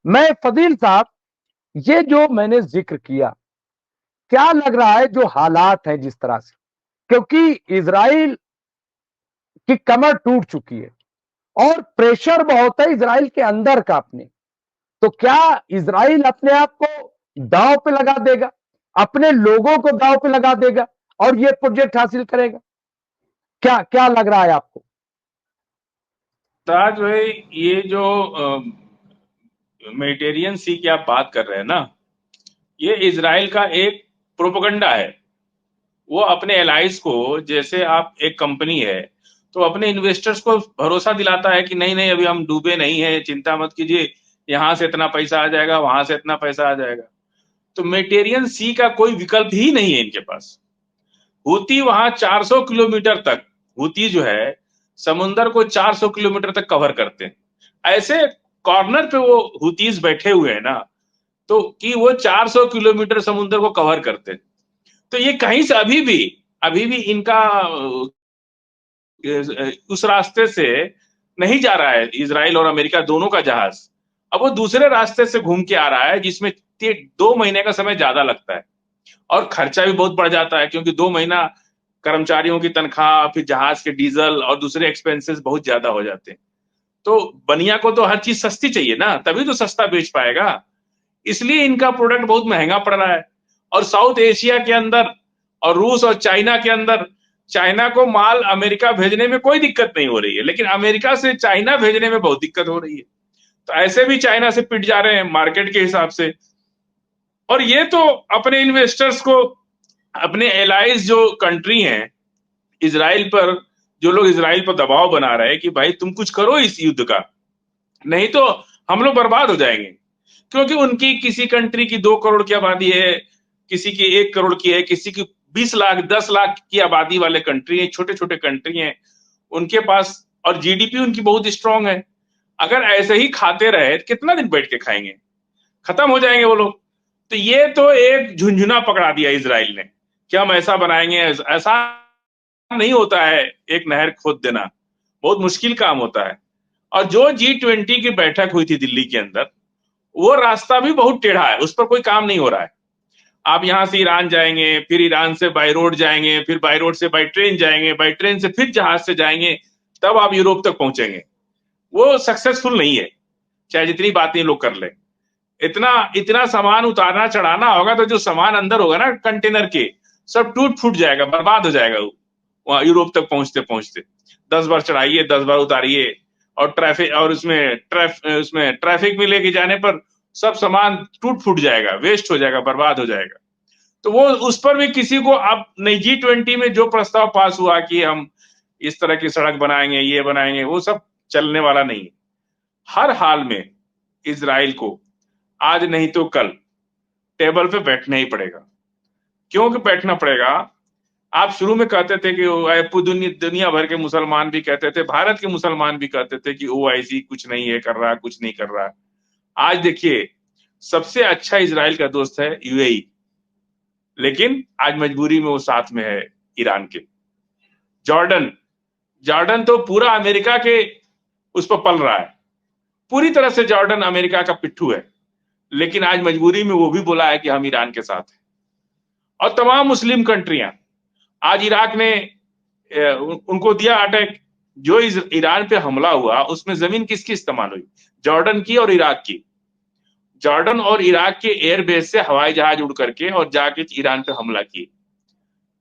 मैं फजील साहब, ये जो मैंने जिक्र किया, क्या लग रहा है जो हालात हैं जिस तरह से, क्योंकि इजराइल की कमर टूट चुकी है और प्रेशर बहुत है इजराइल के अंदर का अपने, तो क्या इजराइल अपने आप को दांव पे लगा देगा, अपने लोगों को दांव पे लगा देगा और ये प्रोजेक्ट हासिल करेगा? क्या क्या लग रहा है आपको? ताज भाई, ये जो मेडिटेरियन सी की आप बात कर रहे हैं ना, ये इजराइल का एक प्रोपगंडा है। वो अपने एलाइज को, जैसे आप एक कंपनी है तो अपने इन्वेस्टर्स को भरोसा दिलाता है कि नहीं नहीं, अभी हम डूबे नहीं है, चिंता मत कीजिए, यहाँ से इतना पैसा आ जाएगा, वहां से इतना पैसा आ जाएगा। तो मेडिटेरियन सी का कोई विकल्प ही नहीं है इनके पास। हूती वहां 400 किलोमीटर तक, हूती जो है समुंदर को 400 किलोमीटर तक कवर करते हैं। ऐसे कॉर्नर पे वो हुतीज बैठे हुए हैं ना, तो कि वो 400 किलोमीटर समुद्र को कवर करते हैं। तो ये कहीं से अभी भी इनका उस रास्ते से नहीं जा रहा है, इजराइल और अमेरिका दोनों का जहाज। अब वो दूसरे रास्ते से घूम के आ रहा है, जिसमें 2 महीने का समय ज्यादा लगता है और खर्चा भी बहुत बढ़ जाता है, क्योंकि 2 महीना कर्मचारियों की तनख्वाह, फिर जहाज के डीजल और दूसरे एक्सपेंसेस बहुत ज्यादा हो जाते हैं। तो बनिया को तो हर चीज सस्ती चाहिए ना, तभी तो सस्ता बेच पाएगा। इसलिए इनका प्रोडक्ट बहुत महंगा पड़ रहा है। और साउथ एशिया के अंदर और रूस और चाइना के अंदर, चाइना को माल अमेरिका भेजने में कोई दिक्कत नहीं हो रही है, लेकिन अमेरिका से चाइना भेजने में बहुत दिक्कत हो रही है। तो ऐसे भी चाइना से पिट जा रहे हैं मार्केट के हिसाब से। और ये तो अपने इन्वेस्टर्स को, अपने एलाइज जो कंट्री हैं इसराइल पर, जो लोग इसराइल पर दबाव बना रहे हैं कि भाई तुम कुछ करो इस युद्ध का, नहीं तो हम लोग बर्बाद हो जाएंगे। क्योंकि उनकी किसी कंट्री की 2 करोड़ की आबादी है, किसी की 1 करोड़ की है, किसी की 20 लाख 10 लाख की आबादी वाले कंट्री है, छोटे छोटे कंट्री हैं उनके पास। और जीडीपी उनकी बहुत स्ट्रांग है। अगर ऐसे ही खाते रहे तो कितना दिन बैठ के खाएंगे, खत्म हो जाएंगे वो लोग। तो ये तो एक झुंझुना पकड़ा दिया इसराइल ने कि हम ऐसा बनाएंगे। ऐसा नहीं होता है, एक नहर खोद देना बहुत मुश्किल काम होता है। और जो G20 की बैठक हुई थी दिल्ली के अंदर, वो रास्ता भी बहुत टेढ़ा है, उस पर कोई काम नहीं हो रहा है। आप यहां से ईरान जाएंगे, फिर ईरान से बाई रोड जाएंगे, फिर बाई रोड से बाई ट्रेन जाएंगे, बाई ट्रेन से फिर जहाज से जाएंगे, तब आप यूरोप तक पहुंचेंगे। वो सक्सेसफुल नहीं है, चाहे जितनी बातें लोग कर ले। इतना इतना सामान उतारना चढ़ाना होगा तो जो सामान अंदर होगा ना कंटेनर के, सब टूट फूट जाएगा, बर्बाद हो जाएगा वो वहां यूरोप तक पहुंचते पहुंचते। 10 बार चढ़ाइए, 10 बार उतारिए। और ट्रैफिक, और उसमें ट्रैफिक में लेके जाने पर सब सामान टूट फूट जाएगा, वेस्ट हो जाएगा, बर्बाद हो जाएगा। तो वो उस पर भी किसी को अब नहीं। G20 में जो प्रस्ताव पास हुआ कि हम इस तरह की सड़क बनाएंगे, ये बनाएंगे, वो सब चलने वाला नहीं। हर हाल में इसराइल को आज नहीं तो कल टेबल पे बैठना ही पड़ेगा। क्यों कि बैठना पड़ेगा? आप शुरू में कहते थे कि दुनिया भर के मुसलमान भी कहते थे, भारत के मुसलमान भी कहते थे कि ओआईसी कुछ नहीं है कर रहा, कुछ नहीं कर रहा। आज देखिए, सबसे अच्छा इजराइल का दोस्त है यूएई, लेकिन आज मजबूरी में वो साथ में है ईरान के। जॉर्डन, जॉर्डन तो पूरा अमेरिका के उस पर पल रहा है, पूरी तरह से जॉर्डन अमेरिका का पिट्ठू है, लेकिन आज मजबूरी में वो भी बोला है कि हम ईरान के साथ हैं। और तमाम मुस्लिम कंट्रियां, आज इराक ने उनको दिया अटैक। जो ईरान पे हमला हुआ उसमें जमीन किसकी इस्तेमाल हुई? जॉर्डन की और इराक की। जॉर्डन और इराक के एयरबेस से हवाई जहाज उड़ करके और जाके ईरान पे हमला किए।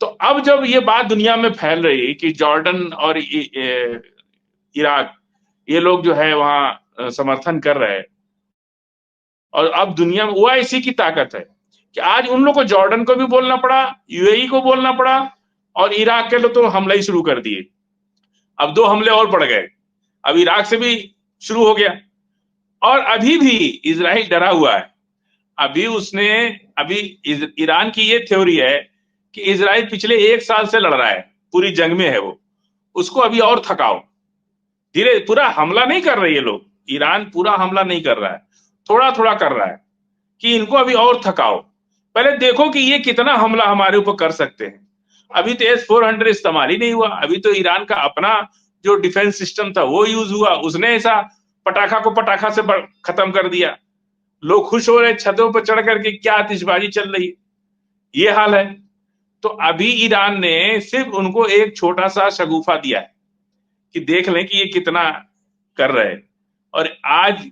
तो अब जब ये बात दुनिया में फैल रही कि जॉर्डन और इराक, ये लोग जो है वहां समर्थन कर रहे हैं, और अब दुनिया में ओआईसी की ताकत है कि आज उन लोग को, जॉर्डन को भी बोलना पड़ा, यूएई को बोलना पड़ा, और इराक के लोग तो हमला ही शुरू कर दिए। अब 2 हमले और पड़ गए, अब इराक से भी शुरू हो गया। और अभी भी इजराइल डरा हुआ है। अभी उसने, अभी ईरान की ये थ्योरी है कि इजराइल पिछले 1 साल से लड़ रहा है, पूरी जंग में है वो, उसको अभी और थकाओ। धीरे, पूरा हमला नहीं कर रहे ये लोग, ईरान पूरा हमला नहीं कर रहा है, थोड़ा थोड़ा कर रहा है कि इनको अभी और थकाओ। पहले देखो कि ये कितना हमला हमारे ऊपर कर सकते हैं। अभी तो S-400 इस्तेमाल ही नहीं हुआ, अभी तो ईरान का अपना जो डिफेंस सिस्टम था वो यूज हुआ, उसने ऐसा पटाखा को पटाखा से खत्म कर दिया। लोग खुश हो रहे छतों पर चढ़ करके, क्या आतिशबाजी चल रही है, ये हाल है। तो अभी ईरान ने सिर्फ उनको एक छोटा सा शगुफा दिया है कि देख लें कि ये कितना कर रहे हैं। और आज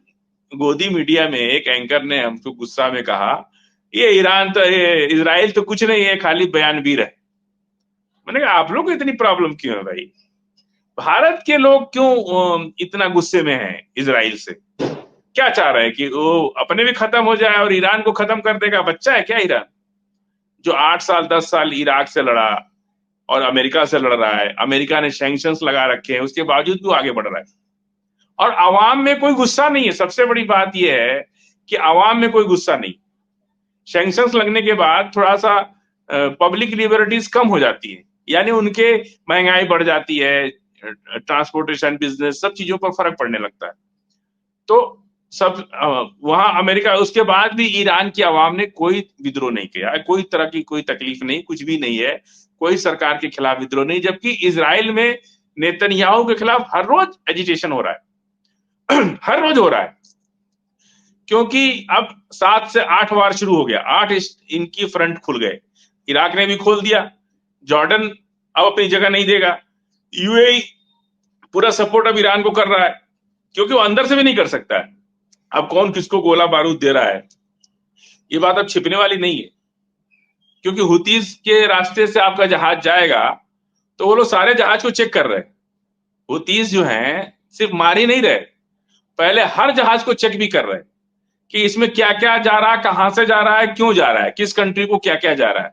गोदी मीडिया में एक एंकर ने हमको गुस्सा में कहा, ये ईरान तो, ये इजराइल तो कुछ नहीं है, खाली बयानवीर है। मैंने कहा आप लोग को इतनी प्रॉब्लम क्यों है भाई? भारत के लोग क्यों इतना गुस्से में हैं इजराइल से? क्या चाह रहे हैं कि वो अपने भी खत्म हो जाए और ईरान को खत्म कर देगा? बच्चा है क्या ईरान, जो 8 साल 10 साल इराक से लड़ा और अमेरिका से लड़ रहा है, अमेरिका ने सैंक्शंस लगा रखे हैं, उसके बावजूद भी वो आगे बढ़ रहा है और आवाम में कोई गुस्सा नहीं है। सबसे बड़ी बात यह है कि आवाम में कोई गुस्सा नहीं। सैंक्शंस लगने के बाद थोड़ा सा पब्लिक लिबर्टीज कम हो जाती है, यानी उनके महंगाई बढ़ जाती है, ट्रांसपोर्टेशन, बिजनेस, सब चीजों पर फर्क पड़ने लगता है। तो सब वहां अमेरिका, उसके बाद भी ईरान की आवाम ने कोई विद्रोह नहीं किया, कोई तरह की कोई तकलीफ नहीं, कुछ भी नहीं है, कोई सरकार के खिलाफ विद्रोह नहीं। जबकि इजराइल में नेतन्याहू के खिलाफ हर रोज एजिटेशन हो रहा है हर रोज हो रहा है, क्योंकि अब 7 से 8 वार शुरू हो गया, 8 इनकी फ्रंट खुल गए। इराक ने भी खोल दिया, जॉर्डन अब अपनी जगह नहीं देगा, यूएई पूरा सपोर्ट अब ईरान को कर रहा है, क्योंकि वो अंदर से भी नहीं कर सकता है। अब कौन किसको गोला बारूद दे रहा है, ये बात अब छिपने वाली नहीं है, क्योंकि हुतीज के रास्ते से आपका जहाज जाएगा तो वो लोग सारे जहाज को चेक कर रहे हैं। हुतीज जो हैं सिर्फ मार ही नहीं रहे, पहले हर जहाज को चेक भी कर रहे हैं कि इसमें क्या क्या जा रहा है, कहां से जा रहा है, क्यों जा रहा है, किस कंट्री को क्या क्या जा रहा है।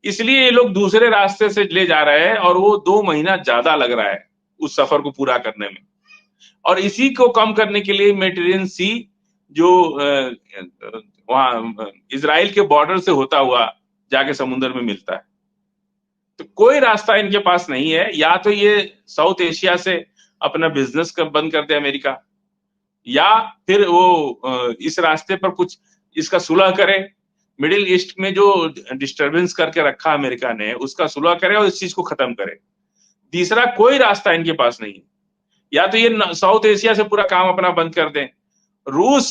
इसलिए ये लोग दूसरे रास्ते से ले जा रहे हैं और वो 2 महीना ज्यादा लग रहा है उस सफर को पूरा करने में। और इसी को कम करने के लिए मेडिटेरेनियन सी, जो वहां इजराइल के बॉर्डर से होता हुआ जाके समुद्र में मिलता है, तो कोई रास्ता इनके पास नहीं है। या तो ये साउथ एशिया से अपना बिजनेस बंद कर दे अमेरिका, या फिर वो इस रास्ते पर कुछ इसका सुलह करे, मिडिल ईस्ट में जो डिस्टरबेंस करके रखा अमेरिका ने उसका सुलह करे और इस चीज को खत्म करे। तीसरा कोई रास्ता इनके पास नहीं है। या तो ये साउथ एशिया से पूरा काम अपना बंद कर दें। रूस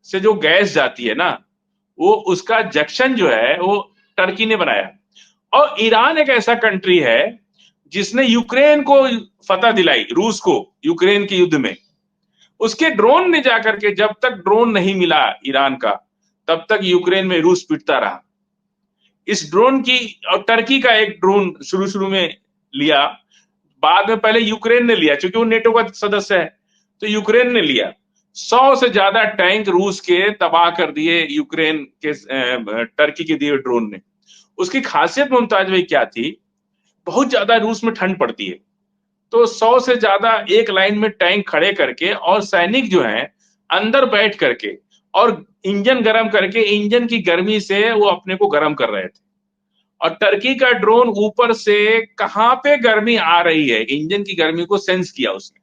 से जो गैस जाती है ना, वो उसका जंक्शन जो है वो टर्की ने बनाया। और ईरान एक ऐसा कंट्री है जिसने यूक्रेन को फतह दिलाई, रूस को, यूक्रेन के युद्ध में। उसके ड्रोन ने जाकर के, जब तक ड्रोन नहीं मिला ईरान का तब तक यूक्रेन में रूस पिटता रहा। इस ड्रोन की, और टर्की का एक ड्रोन शुरू शुरू में लिया, बाद में पहले यूक्रेन ने लिया क्योंकि वो नेटो का सदस्य है, तो यूक्रेन ने लिया। 100 से ज्यादा टैंक रूस के तबाह कर दिए यूक्रेन के टर्की के दिए ड्रोन ने। उसकी खासियत मुमताज भाई क्या थी, बहुत ज्यादा रूस में ठंड पड़ती है, तो 100 से ज्यादा एक लाइन में टैंक खड़े करके और सैनिक जो हैं अंदर बैठ करके और इंजन गर्म करके, इंजन की गर्मी से वो अपने को गर्म कर रहे थे। और टर्की का ड्रोन ऊपर से कहां पे गर्मी आ रही है, इंजन की गर्मी को सेंस किया उसने,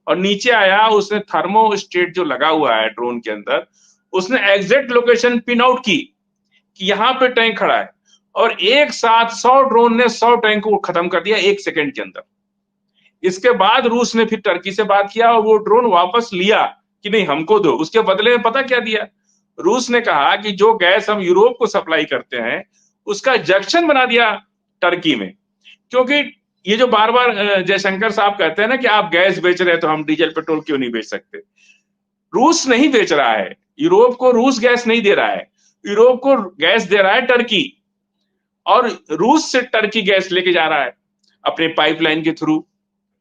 और नीचे आया, उसने थर्मोस्टेट जो लगा हुआ है ड्रोन के अंदर, उसने एग्जैक्ट लोकेशन पिन आउट की कि यहां पे टैंक खड़ा है, और एक साथ 100 ड्रोन ने 100 टैंक को खत्म कर दिया 1 सेकंड के अंदर। इसके बाद रूस ने फिर टर्की से बात किया और वो ड्रोन वापस लिया कि नहीं हमको दो। उसके बदले में पता क्या दिया, रूस ने कहा कि जो गैस हम यूरोप को सप्लाई करते हैं उसका जंक्शन बना दिया टर्की में। क्योंकि ये जो बार बार जयशंकर साहब कहते हैं ना कि आप गैस बेच रहे हैं तो हम डीजल पेट्रोल क्यों नहीं बेच सकते, रूस नहीं बेच रहा है यूरोप को, रूस गैस नहीं दे रहा है, यूरोप को गैस दे रहा है टर्की, और रूस से टर्की गैस लेके जा रहा है अपने पाइपलाइन के थ्रू,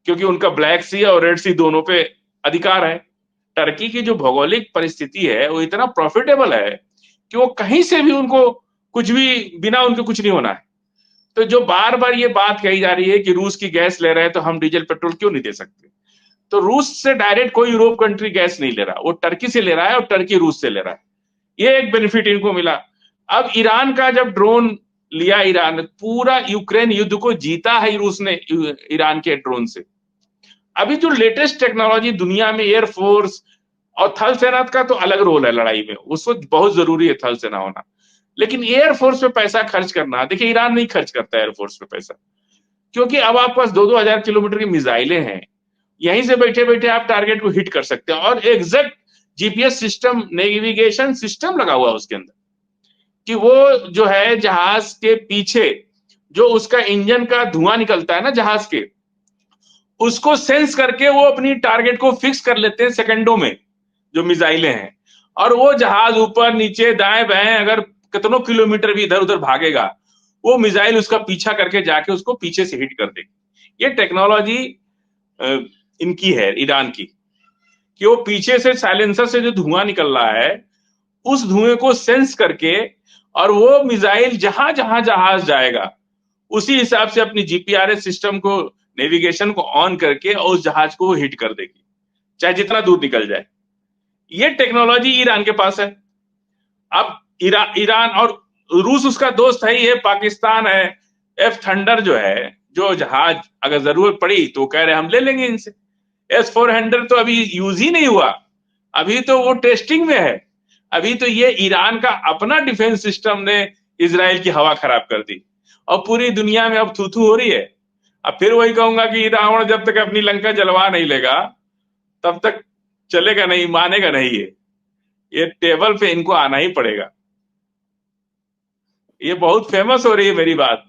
क्योंकि उनका ब्लैक सी और रेड सी दोनों पे अधिकार है। टर्की की जो भौगोलिक परिस्थिति है वो इतना प्रॉफिटेबल है कि वो कहीं से भी उनको कुछ भी, बिना उनके कुछ नहीं होना है। तो जो बार बार ये बात कही जा रही है कि रूस की गैस ले रहे हैं तो हम डीजल पेट्रोल क्यों नहीं दे सकते, तो रूस से डायरेक्ट कोई यूरोप कंट्री गैस नहीं ले रहा, वो टर्की से ले रहा है और टर्की रूस से ले रहा है। ये एक बेनिफिट इनको मिला। अब ईरान का जब ड्रोन लिया, ईरान पूरा यूक्रेन युद्ध को जीता है रूस ने ईरान के ड्रोन से। अभी जो लेटेस्ट टेक्नोलॉजी दुनिया में, एयरफोर्स और थल सेना का तो अलग रोल है लड़ाई में, उसको बहुत जरूरी है थल सेना होना, लेकिन एयरफोर्स पे पैसा खर्च करना, देखिए ईरान नहीं खर्च करता एयरफोर्स पे पैसा, क्योंकि अब आपके पास 2-2 हजार किलोमीटर की मिसाइलें हैं, यहीं से बैठे बैठे आप टारगेट को हिट कर सकते हैं और exact GPS system, navigation system लगा हुआ है उसके अंदर, कि वो जो है जहाज के पीछे जो उसका इंजन का धुआं निकलता है ना जहाज के, उसको सेंस करके वो अपनी टारगेट को फिक्स कर लेते हैं सेकंडों में, जो मिसाइलें हैं। और वो जहाज ऊपर नीचे दाएं बाएं अगर कितनों किलोमीटर भी इधर उधर भागेगा, वो मिसाइल उसका पीछा करके जाके उसको पीछे से हिट कर देगी। ये टेक्नोलॉजी इनकी है, ईरान की, कि वो पीछे से साइलेंसर से जो धुआं निकल रहा है उस धुएं को सेंस करके, और वो मिसाइल जहां जहां जहाज जाएगा उसी हिसाब से अपनी जीपीआरएस सिस्टम को, नेविगेशन को ऑन करके और उस जहाज को वो हिट कर देगी, चाहे जितना दूर निकल जाए। ये टेक्नोलॉजी ईरान के पास है। अब ईरान और रूस उसका दोस्त है ही है, पाकिस्तान है, एफ थंडर जो है, जो जहाज अगर जरूरत पड़ी तो कह रहे हम ले लेंगे इनसे। S-400 तो अभी यूज ही नहीं हुआ, अभी तो वो टेस्टिंग में है। अभी तो ये ईरान का अपना डिफेंस सिस्टम ने इसराइल की हवा खराब कर दी, और पूरी दुनिया में अब थू थू हो रही है। अब फिर वही कहूंगा कि रावण जब तक अपनी लंका जलवा नहीं लेगा तब तक चलेगा नहीं, मानेगा नहीं। ये टेबल पे इनको आना ही पड़ेगा। ये बहुत फेमस हो रही है मेरी बात,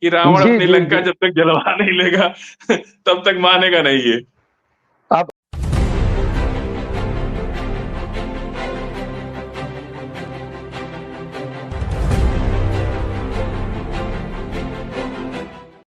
कि रावण जी अपनी जी लंका जी। जब तक जलवा नहीं लेगा तब तक मानेगा नहीं ये।